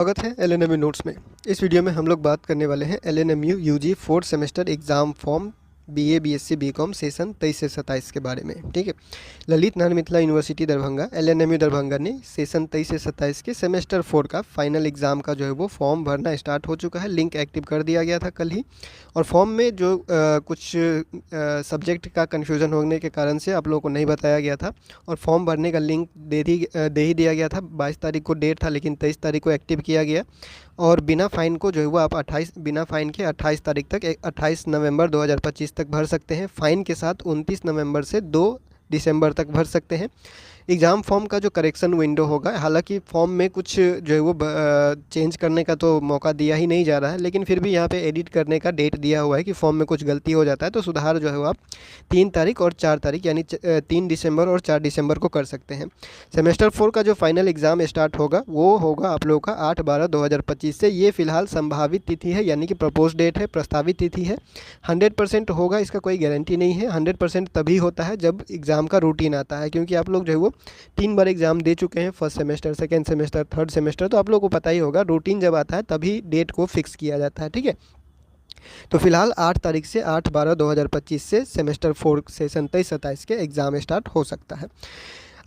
स्वागत है LNMU notes में। इस वीडियो में हम लोग बात करने वाले हैं LNMU UG fourth semester exam form BA BSc BCom session 23 से 27 के बारे में। ठीक है, ललित नारायण मिथिला यूनिवर्सिटी दरभंगा एलएनएमयू दरभंगा ने सेशन 23 से 27 के सेमेस्टर 4 का फाइनल एग्ज़ाम का जो है वो फॉर्म भरना स्टार्ट हो चुका है। लिंक एक्टिव कर दिया गया था कल ही, और फॉर्म में जो कुछ सब्जेक्ट का कन्फ्यूज़न होने के कारण से आप लोगों को नहीं बताया गया था, और फॉर्म भरने का लिंक दे ही दिया गया था। 22 तारीख को डेट था, लेकिन 23 तारीख को एक्टिव किया गया, और बिना फ़ाइन को जो है वो आप 28 तारीख तक 28 नवंबर 2025 तक भर सकते हैं। फ़ाइन के साथ 29 नवंबर से 2 दिसंबर तक भर सकते हैं। एग्ज़ाम फॉर्म का जो करेक्शन विंडो होगा, हालांकि फॉर्म में कुछ जो है वो चेंज करने का तो मौका दिया ही नहीं जा रहा है, लेकिन फिर भी यहाँ पे एडिट करने का डेट दिया हुआ है कि फॉर्म में कुछ गलती हो जाता है तो सुधार जो है वो आप 3 तारीख और 4 तारीख यानी 3 दिसंबर और 4 दिसंबर को कर सकते हैं। सेमेस्टर 4 का जो फाइनल एग्ज़ाम स्टार्ट होगा वो होगा आप लोगों का 8/12/2025 से। ये फिलहाल संभावित तिथि है, यानी कि प्रपोज डेट है, प्रस्तावित तिथि है। 100% होगा इसका कोई गारंटी नहीं है। 100% तभी होता है जब एग्ज़ाम का रूटीन आता है, क्योंकि आप लोग जो है वो 3 बार एग्ज़ाम दे चुके हैं, first semester, second semester, third semester, तो आप लोगों को पता ही होगा रूटीन जब आता है तभी डेट को फिक्स किया जाता है। ठीक है, तो फिलहाल 8 तारीख से 8/12/2025 से सेमेस्टर 4 सेशन 23-27 के एग्ज़ाम स्टार्ट हो सकता है।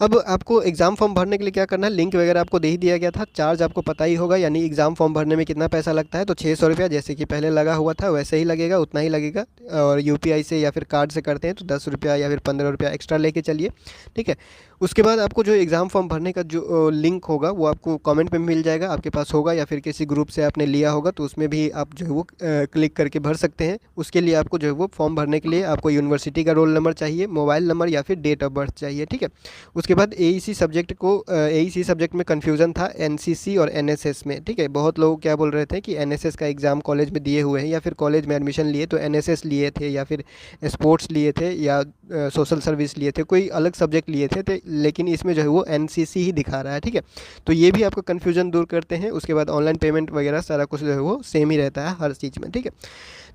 अब आपको एग्ज़ाम फॉर्म भरने के लिए क्या करना है, लिंक वगैरह आपको दे ही दिया गया था। चार्ज आपको पता ही होगा, यानी एग्ज़ाम फॉर्म भरने में कितना पैसा लगता है, तो 600 रुपया जैसे कि पहले लगा हुआ था वैसे ही लगेगा, उतना ही लगेगा। और यूपीआई से या फिर कार्ड से करते हैं तो 10 रुपया या फिर 15 रुपया एक्स्ट्रा लेके चलिए। ठीक है, उसके बाद आपको जो एग्ज़ाम फॉर्म भरने का जो लिंक होगा वो आपको कमेंट में मिल जाएगा, आपके पास होगा या फिर किसी ग्रुप से आपने लिया होगा, तो उसमें भी आप जो है वो क्लिक करके भर सकते हैं। उसके लिए आपको जो है वो फॉर्म भरने के लिए आपको यूनिवर्सिटी का रोल नंबर चाहिए, मोबाइल नंबर या फिर डेट ऑफ बर्थ चाहिए। ठीक है, उसके बाद एईसी सब्जेक्ट में कन्फ्यूज़न था एनसीसी और एनएसएस में। ठीक है, बहुत लोग क्या बोल रहे थे कि एनएसएस का एग्ज़ाम कॉलेज में दिए हुए हैं या फिर कॉलेज में एडमिशन लिए तो एनएसएस लिए थे या फिर स्पोर्ट्स लिए थे या सोशल सर्विस लिए थे, कोई अलग सब्जेक्ट लिए थे, लेकिन इसमें जो है वो एनसीसी ही दिखा रहा है। ठीक है, तो ये भी आपका कन्फ्यूज़न दूर करते हैं। उसके बाद ऑनलाइन पेमेंट वगैरह सारा कुछ जो है वो सेम ही रहता है हर चीज़ में। ठीक है,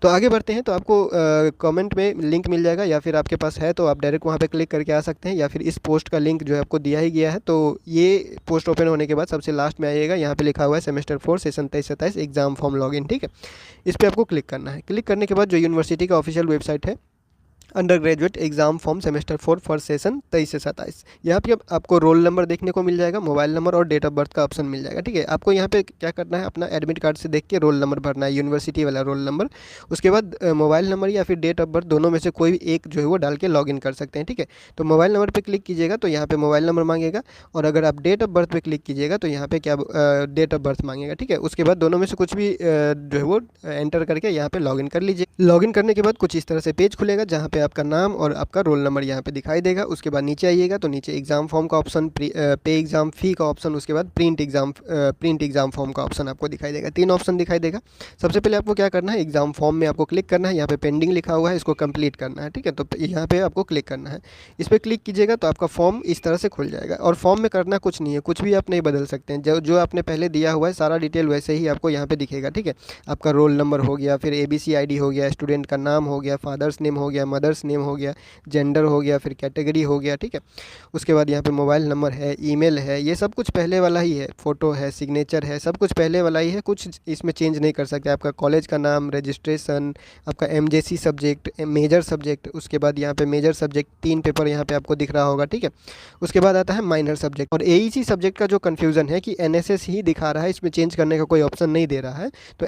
तो आगे बढ़ते हैं। तो आपको कमेंट में लिंक मिल जाएगा, या फिर आपके पास है तो आप डायरेक्ट वहाँ पे क्लिक करके आ सकते हैं, या फिर इस पोस्ट का लिंक जो है आपको दिया ही गया है। तो ये पोस्ट ओपन होने के बाद सबसे लास्ट में आइएगा, यहाँ पे लिखा हुआ है semester 4 session 23-27 exam form login. ठीक है, इस पर आपको क्लिक करना है। क्लिक करने के बाद जो यूनिवर्सिटी का ऑफिशियल वेबसाइट है, under graduate exam form semester 4 for session 23 से 27, यहाँ पे आपको रोल नंबर देखने को मिल जाएगा, मोबाइल नंबर और डेट ऑफ बर्थ का ऑप्शन मिल जाएगा। ठीक है, आपको यहाँ पे क्या करना है, अपना एडमिट कार्ड से देख के रोल नंबर भरना है, यूनिवर्सिटी वाला रोल नंबर। उसके बाद मोबाइल नंबर या फिर डेट ऑफ बर्थ दोनों में से कोई भी एक जो है वो डाल के लॉगिन कर सकते हैं। ठीक है, तो मोबाइल नंबर पर क्लिक कीजिएगा तो यहाँ पे मोबाइल नंबर मांगेगा, और अगर आप डेट ऑफ बर्थ पे क्लिक कीजिएगा तो यहाँ पे क्या डेट ऑफ बर्थ मांगेगा। ठीक है, उसके बाद दोनों में से कुछ भी जो है वो एंटर करके यहाँ पे लॉगिन कर लीजिए। लॉगिन करने के बाद कुछ इस तरह से पेज खुलेगा, जहाँ पे आपका नाम और आपका रोल नंबर यहाँ पे दिखाई देगा। उसके बाद नीचे आइएगा तो नीचे एग्ज़ाम फॉर्म का ऑप्शन, पे एग्ज़ाम फ़ी का ऑप्शन, उसके बाद प्रिंट एग्ज़ाम फॉर्म का ऑप्शन आपको दिखाई देगा। 3 ऑप्शन दिखाई देगा। सबसे पहले आपको क्या करना है, एग्ज़ाम फॉर्म में आपको क्लिक करना है, यहाँ पे पेंडिंग लिखा हुआ है, इसको कंप्लीट करना है। ठीक है, तो यहाँ पे आपको क्लिक करना है। इस पर क्लिक कीजिएगा तो आपका फॉर्म इस तरह से खुल जाएगा, और फॉर्म में करना कुछ नहीं है, कुछ भी आप नहीं बदल सकते हैं। जो आपने पहले दिया हुआ है सारा डिटेल वैसे ही आपको यहाँ पे दिखेगा। ठीक है, आपका रोल नंबर हो गया, फिर ABC ID हो गया, स्टूडेंट का नाम हो गया, फादर्स नेम हो गया, मदर्स नेम हो गया, जेंडर हो गया, फिर कैटेगरी हो गया। ठीक है, उसके बाद यहाँ पे मोबाइल नंबर है, ईमेल है, ये सब कुछ पहले वाला ही है, फ़ोटो है, सिग्नेचर है, सब कुछ पहले वाला ही है, कुछ इसमें चेंज नहीं कर सकते। आपका कॉलेज का नाम, रजिस्ट्रेशन, आपका MJC सब्जेक्ट, मेजर सब्जेक्ट, उसके बाद यहाँ पे मेजर सब्जेक्ट 3 पेपर यहाँ पे आपको दिख रहा होगा। ठीक है, उसके बाद आता है माइनर सब्जेक्ट। और AEC सब्जेक्ट का जो कन्फ्यूज़न है कि NSS ही दिखा रहा है, इसमें चेंज करने का कोई ऑप्शन नहीं दे रहा है, तो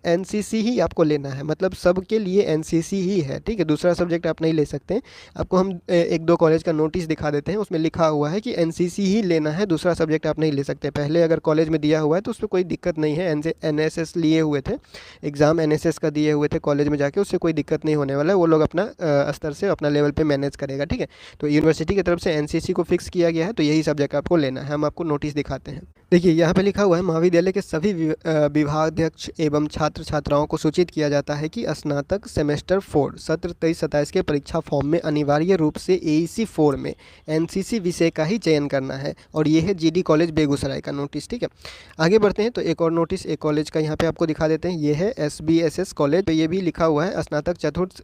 NCC ही आपको लेना है, मतलब सबके लिए NCC ही है। ठीक है, दूसरा सब्जेक्ट आप नहीं ले सकते। आपको हम 1-2 कॉलेज का नोटिस दिखा देते हैं, उसमें लिखा हुआ है कि NCC ही लेना है, दूसरा सब्जेक्ट आप नहीं ले सकते। पहले अगर कॉलेज में दिया हुआ है तो उसमें कोई दिक्कत नहीं है, NSS लिए हुए थे, एग्ज़ाम NSS का दिए हुए थे कॉलेज में जाके, उससे कोई दिक्कत नहीं होने वाला है, वो लोग अपना स्तर से अपना लेवल पे मैनेज करेगा। ठीक है, तो यूनिवर्सिटी की तरफ से NCC को फिक्स किया गया है, तो यही सब्जेक्ट आपको लेना है। हम आपको नोटिस दिखाते हैं। देखिए यहाँ पे लिखा हुआ है, महाविद्यालय के सभी विभागाध्यक्ष एवं छात्र छात्राओं को सूचित किया जाता है कि स्नातक सेमेस्टर 4 सत्र 23-27 के परीक्षा फॉर्म में अनिवार्य रूप से AEC 4 में NCC विषय का ही चयन करना है, और ये है GD कॉलेज बेगूसराय का नोटिस। ठीक है, आगे बढ़ते हैं तो एक और नोटिस एक कॉलेज का यहाँ पे आपको दिखा देते हैं। ये है SBSS कॉलेज, ये भी लिखा हुआ है स्नातक चतुर्थ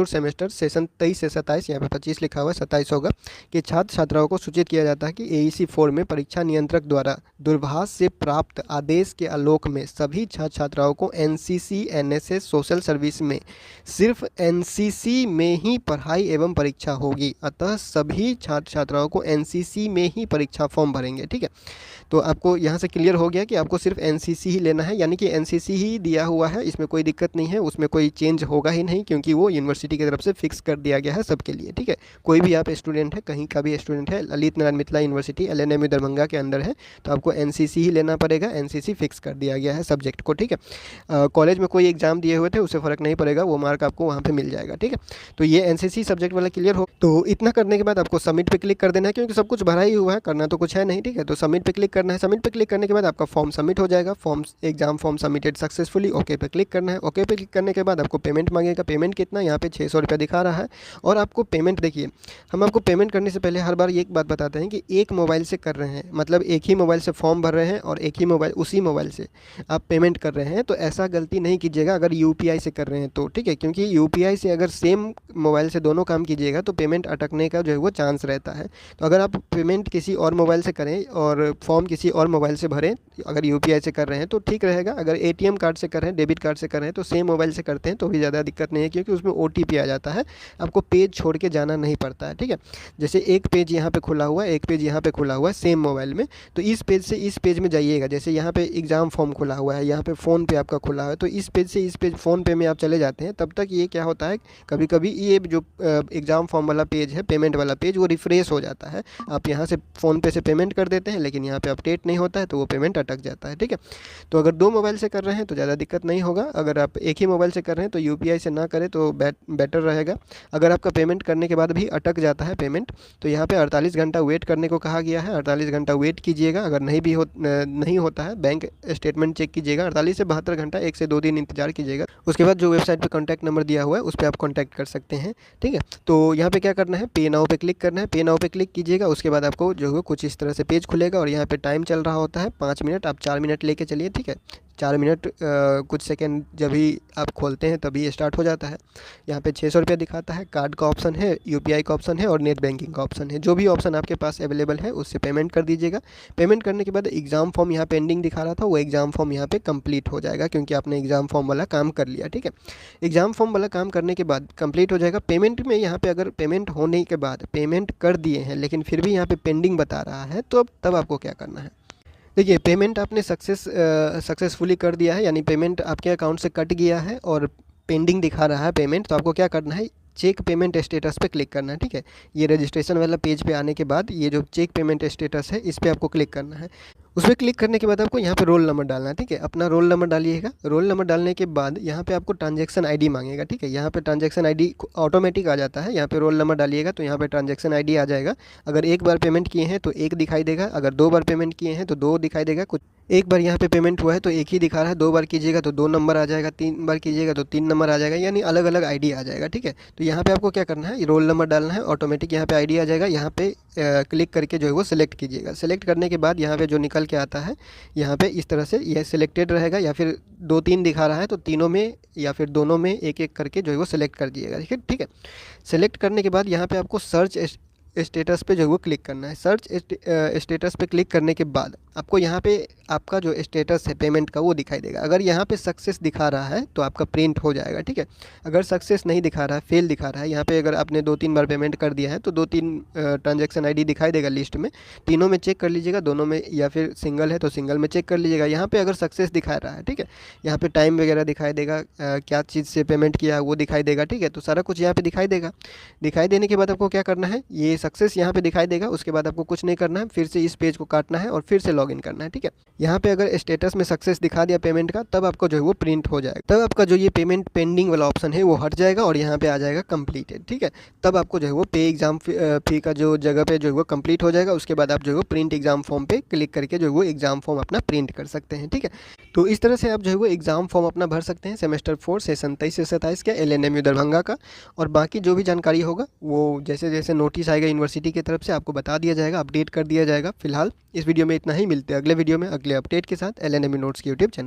सेमेस्टर सेशन 23 से 27, यहाँ पे 25 लिखा हुआ है, 27 होगा, कि छात्र छात्राओं को सूचित किया जाता है कि AEC 4 में परीक्षा नियंत्रक द्वारा दूरभाष से प्राप्त आदेश के आलोक में सभी छात्र छात्राओं को एनसीसी, एनएसएस, सोशल सर्विस में सिर्फ एनसीसी में ही पढ़ाई एवं परीक्षा होगी। अतः सभी छात्र छात्राओं को एनसीसी में ही परीक्षा फॉर्म भरेंगे। ठीक है, तो आपको यहाँ से क्लियर हो गया कि आपको सिर्फ एनसीसी ही लेना है, यानी कि एनसीसी ही दिया हुआ है, इसमें कोई दिक्कत नहीं है, उसमें कोई चेंज होगा ही नहीं, क्योंकि वो यूनिवर्सिटी की तरफ से फिक्स कर दिया गया है सबके लिए। ठीक है, कोई भी आप स्टूडेंट है, कहीं का भी स्टूडेंट है, ललित नारायण मिथिला यूनिवर्सिटी एलएनएमयू दरभंगा के अंदर है, तो आपको एनसीसी ही लेना पड़ेगा। एनसीसी फिक्स कर दिया गया है सब्जेक्ट को। ठीक है, कॉलेज में कोई एग्जाम दिए हुए थे उससे फ़र्क नहीं पड़ेगा, वो मार्क आपको वहाँ पे मिल जाएगा। ठीक है, तो ये एनसीसी सब्जेक्ट वाला क्लियर हो। तो इतना करने के बाद आपको सबमिट पे क्लिक कर देना है, क्योंकि सब कुछ भरा ही हुआ है, करना तो कुछ है नहीं। ठीक है, तो सबमिट पे क्लिक करना है। सबमिट पे क्लिक करने के बाद आपका फॉर्म सबमिट हो जाएगा। Form exam form submitted successfully, okay पे क्लिक करना है। ओके पे क्लिक करने के बाद आपको पेमेंट मांगेगा। पेमेंट कितना, यहाँ पे 600 रुपया दिखा रहा है। और आपको पेमेंट देखिए, हम आपको पेमेंट करने से पहले हर बार एक बात बताते हैं कि एक मोबाइल से कर रहे हैं, मतलब एक ही मोबाइल से फॉर्म भर रहे हैं और एक ही मोबाइल, उसी मोबाइल से आप पेमेंट कर रहे हैं। तो ऐसा गलती नहीं कीजिएगा अगर यूपीआई से कर रहे हैं तो। ठीक है, क्योंकि यूपीआई से अगर सेम मोबाइल से दोनों काम कीजिएगा तो पेमेंट अटकने का जो है वो चांस रहता है। तो अगर आप पेमेंट किसी और मोबाइल से करें और फॉर्म किसी और मोबाइल से भरें, अगर यूपीआई से कर रहे हैं तो ठीक रहेगा। अगर एटीएम कार्ड से कर रहे हैं, डेबिट कार्ड से कर रहे हैं, तो सेम मोबाइल से करते हैं तो भी ज़्यादा दिक्कत नहीं है, क्योंकि उसमें ओटीपी आ जाता है, आपको पेज छोड़ के जाना नहीं पड़ता है। ठीक है, जैसे एक पेज यहाँ पे खुला हुआ है, एक पेज यहाँ पे खुला हुआ है सेम मोबाइल में, तो इस पेज से इस पेज में जाइएगा। जैसे यहाँ पे एग्ज़ाम फॉर्म खुला हुआ है, यहाँ पे फ़ोन पे आपका खुला हुआ है, तो इस पेज से इस पेज फ़ोन पे में आप चले जाते हैं। तब तक ये क्या होता है, कभी कभी ये जो एग्ज़ाम फॉर्म वाला पेज है, पेमेंट वाला पेज, वो रिफ्रेश हो जाता है। आप यहाँ से फ़ोन पे से पेमेंट कर देते हैं, लेकिन यहाँ पे अपडेट नहीं होता है, तो वो पेमेंट अटक जाता है। ठीक है, तो अगर दो मोबाइल से कर रहे हैं तो ज़्यादा दिक्कत नहीं होगा। अगर आप एक ही मोबाइल से कर रहे हैं तो यूपीआई से ना करें तो बेटर रहेगा। अगर आपका पेमेंट करने के बाद भी अटक जाता है पेमेंट, तो यहाँ पे 48 घंटा वेट करने को कहा गया है। 48 घंटा वेट कीजिएगा। अगर नहीं होता है, बैंक स्टेटमेंट चेक कीजिएगा। 48 से 72 घंटा, 1 से 2 दिन इंतजार कीजिएगा। उसके बाद जो वेबसाइट पे कॉन्टैक्ट नंबर दिया हुआ है उस पर आप कॉन्टैक्ट कर सकते हैं। ठीक है, तो यहाँ पे क्या करना है, पे नाउ पे क्लिक करना है। पे नाउ पे क्लिक कीजिएगा, उसके बाद आपको जो है कुछ इस तरह से पेज खुलेगा और यहाँ पे टाइम चल रहा होता है 5 मिनट। आप 4 मिनट लेके चलिए। ठीक है, 4 मिनट कुछ सेकंड जब भी आप खोलते हैं तभी स्टार्ट हो जाता है। यहाँ पे 600 रुपया दिखाता है। कार्ड का ऑप्शन है, यूपीआई का ऑप्शन है और नेट बैंकिंग का ऑप्शन है। जो भी ऑप्शन आपके पास अवेलेबल है उससे पेमेंट कर दीजिएगा। पेमेंट करने के बाद एग्ज़ाम फॉर्म यहाँ पेंडिंग दिखा रहा था, वो एग्ज़ाम फॉर्म यहाँ पे कंप्लीट हो जाएगा, क्योंकि आपने एग्ज़ाम फॉर्म वाला काम कर लिया। ठीक है, एग्ज़ाम फॉर्म वाला काम करने के बाद कंप्लीट हो जाएगा। पेमेंट में यहाँ पे अगर पेमेंट होने के बाद पेमेंट कर दिए हैं लेकिन फिर भी यहाँ पे पेंडिंग बता रहा है, तो तब आपको क्या करना है। देखिए, पेमेंट आपने सक्सेसफुली कर दिया है, यानी पेमेंट आपके अकाउंट से कट गया है और पेंडिंग दिखा रहा है पेमेंट, तो आपको क्या करना है, चेक पेमेंट स्टेटस पे क्लिक करना है। ठीक है, ये रजिस्ट्रेशन वाला पेज पे आने के बाद ये जो चेक पेमेंट स्टेटस है इस पर आपको क्लिक करना है। उस पर क्लिक करने के बाद आपको यहाँ पे रोल नंबर डालना है। ठीक है, अपना रोल नंबर डालिएगा। रोल नंबर डालने के बाद यहाँ पे आपको ट्रांजैक्शन आईडी मांगेगा। ठीक है, यहाँ पे ट्रांजैक्शन आईडी ऑटोमेटिक आ जाता है। यहाँ पे रोल नंबर डालिएगा तो यहाँ पे ट्रांजैक्शन आईडी आ जाएगा। अगर एक बार पेमेंट किए हैं तो 1 दिखाई देगा, अगर 2 बार पेमेंट किए हैं तो 2 दिखाई देगा। कुछ एक बार यहाँ पे पेमेंट हुआ है तो 1 ही दिखा रहा है, 2 बार कीजिएगा तो 2 नंबर आ जाएगा, 3 बार कीजिएगा तो 3 नंबर आ जाएगा, यानी अलग अलग आईडी आ जाएगा। ठीक है, तो यहाँ पे आपको क्या करना है, रोल नंबर डालना है, ऑटोमेटिक यहाँ पे आईडी आ जाएगा। यहाँ पे क्लिक करके जो है वो सिलेक्ट कीजिएगा। सिलेक्ट करने के बाद यहाँ पे जो निकल के आता है, यहाँ पे इस तरह से यह सिलेक्टेड रहेगा, या फिर 2-3 दिखा रहा है तो तीनों में या फिर दोनों में एक एक करके जो है वो सिलेक्ट कर दिएगा। ठीक है, सिलेक्ट करने के बाद यहाँ पे आपको सर्च स्टेटस पे जो है वो क्लिक करना है। सर्च स्टेटस पे क्लिक करने के बाद आपको यहाँ पे आपका जो स्टेटस है पेमेंट का वो दिखाई देगा। अगर यहाँ पे सक्सेस दिखा रहा है तो आपका प्रिंट हो जाएगा। ठीक है, अगर सक्सेस नहीं दिखा रहा है, फेल दिखा रहा है, यहाँ पे अगर आपने 2-3 बार पेमेंट कर दिया है तो 2-3 ट्रांजैक्शन आईडी दिखाई देगा लिस्ट में। तीनों में चेक कर लीजिएगा, दोनों में, या फिर सिंगल है तो सिंगल में चेक कर लीजिएगा। यहाँ पे अगर सक्सेस दिखा रहा है, ठीक है, यहाँ पे टाइम वगैरह दिखाई देगा, क्या चीज़ से पेमेंट किया है वो दिखाई देगा। ठीक है, तो सारा कुछ यहाँ पे दिखाई देगा। दिखाई देने के बाद आपको क्या करना है, ये सक्सेस यहाँ पे दिखाई देगा, उसके बाद आपको कुछ नहीं करना है, फिर से इस पेज को काटना है और फिर से लॉगिन करना है। ठीक है, यहाँ पे अगर स्टेटस में सक्सेस दिखा दिया पेमेंट का, तब आपको जो है वो प्रिंट हो जाएगा। तब आपका जो ये पेमेंट पेंडिंग वाला ऑप्शन है वो हट जाएगा और यहाँ पे आ जाएगा कंप्लीटेड। ठीक है, तब आपको जो है वो पे एग्जाम फी का जो जगह पे जो है वो कंप्लीट हो जाएगा। उसके बाद आप जो है वो प्रिंट एग्जाम फॉर्म पे क्लिक करके जो है वो एग्जाम फॉर्म अपना प्रिंट कर सकते हैं। ठीक है, तो इस तरह से आप जो है वो एग्जाम फॉर्म अपना भर सकते हैं सेमेस्टर 4 सेशन 23 से 27 का एलएनएमयू दरभंगा का। और बाकी जो भी जानकारी होगा वो जैसे जैसे नोटिस आएगा यूनिवर्सिटी की तरफ से आपको बता दिया जाएगा, अपडेट कर दिया जाएगा। फिलहाल इस वीडियो में इतना ही, मिलते हैं अगले वीडियो में अगले अपडेट के साथ एलएनएमयू नोट्स की यूट्यूब चैनल।